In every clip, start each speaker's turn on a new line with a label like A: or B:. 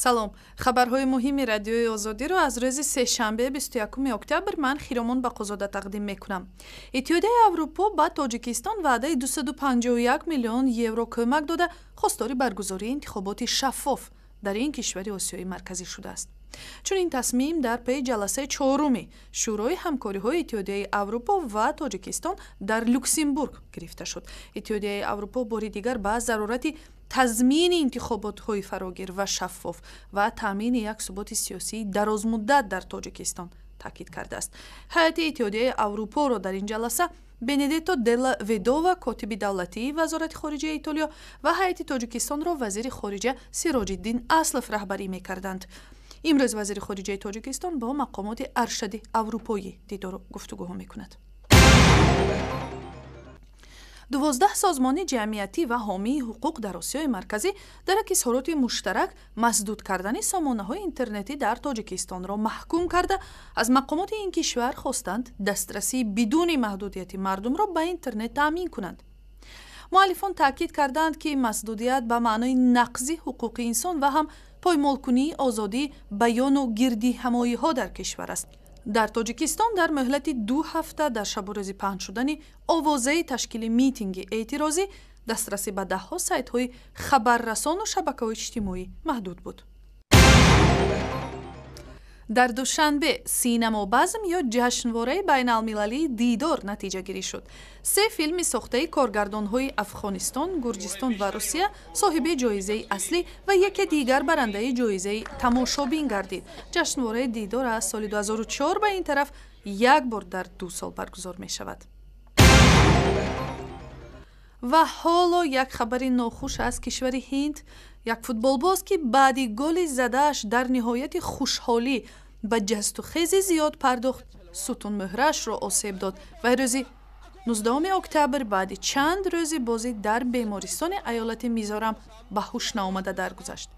A: салом. хабарҳои муҳими радиои озодиро аз рӯзи сешанбе 21 октябр ман Хиромон Бақозода тақдим мекунам. Иттиҳодияи Аврупо ба Тоҷикистон ваъдаи 251 миллион евро кӯмак дода хостори баргузории интихоботи шаффоф дар ин кишвари Осиёи Марказӣ шудааст. чунин тасмим дар пеи ҷаласаи чоруми шӯрои ҳамкориҳои Иттиҳодияи Аврупо ва Тоҷикистон дар Люксембург гирифта шуд. Иттиҳодияи Аврупо бори дигар ба зарурати тазмини интихоботҳои фарогир ва шаффоф ва таъмини як суботи сиёсии дарозмуддат дар Тоҷикистон таъкид кардааст. ҳайати Иттиҳодияи Аврупоро дар ин ҷаласа Бенедетто делла Ведова, котиби давлатии вазорати хориҷияи Итолиё ва ҳайати Тоҷикистонро вазири хориҷа Сироҷиддин Аслов раҳбарӣ мекарданд. имрӯз вазири хориҷаи Тоҷикистон бо мақомоти аршади аврупоӣ Дидор гуфтугӯҳо мекунад. 12 созмони ҷамъиятӣ ва ҳомии ҳуқуқ дар Осиёи Марказӣ дар як изҳороти муштарак маҳдуд кардани сомонаҳои интернетӣ дар Тоҷикистонро маҳкум карда, аз мақомоти ин кишвар хостанд дастрасии бидуни маҳдудияти мардумро ба интернет таъмин кунанд. муаллифон таъкид карданд, ки маҳдудият ба маънои нақзи ҳуқуқи инсон ва ҳам поймолкунии озодии баёну гирдиҳамоиҳо дар кишвар аст. дар Тоҷикистон дар муҳлати 2 ҳафта дар шабу рӯзи паҳн шудани овозаи ташкили митинги эътирозӣ дастрасӣ ба даҳҳо сайтҳои хабаррасону шабакаҳои иҷтимоӣ маҳдуд буд. дар Душанбе синамобазм ё ҷашнвораи байналмилалии Дидор натиҷагирӣ шуд. 3 филми сохтаи коргардонҳои Афғонистон, Гурҷистон ва Русия соҳиби ҷоизаи аслӣ ва яке дигар барандаи ҷоизаи тамошобин гардид. ҷашнвораи Дидор аз соли 2004 ба ин тараф як бор дар 2 сол баргузор мешавад. ва ҳоло як хабари нохуш аз кишвари Ҳинд. як футболбоз, ки баъди голи задааш дар ниҳояти хушҳолӣ ба ҷастухези зиёд пардохт, сутунмӯҳраашро осеб дод ва рӯзи 19 октябр баъди чанд рӯзи бозӣ дар бемористони аёлати Мизорам ба ҳуш наомада даргузашт.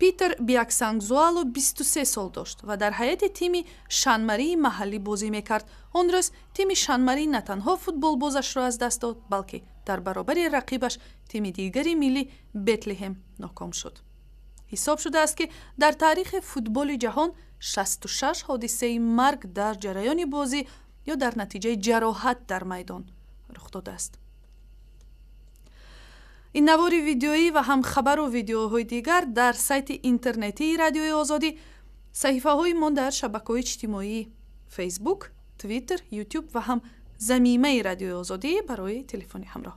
A: Питер Биаксангзуало 23 сол дошт ва дар ҳайати тими шанмарии маҳаллӣ бозӣ мекард. он рӯз тими шанмарӣ на танҳо футболбозашро аз даст дод, балки дар баробари рақибаш тими дигари миллӣ Бетлеҳем ноком шуд. ҳисоб шудааст, ки дар таърихи футболи ҷаҳон 66 ҳодисаи марг дар ҷараёни бозӣ ё дар натиҷаи ҷароҳат дар майдон рух додааст. ин навори видеоӣ ва ҳам хабару видеоҳои дигар дар сайти интернетии радиои озодӣ, саҳифаҳои мон дар шабакаҳои иҷтимоии фейсбук, твиттер, ютуб ва ҳам замимаи радиои озодӣ барои телефони ҳамроҳ.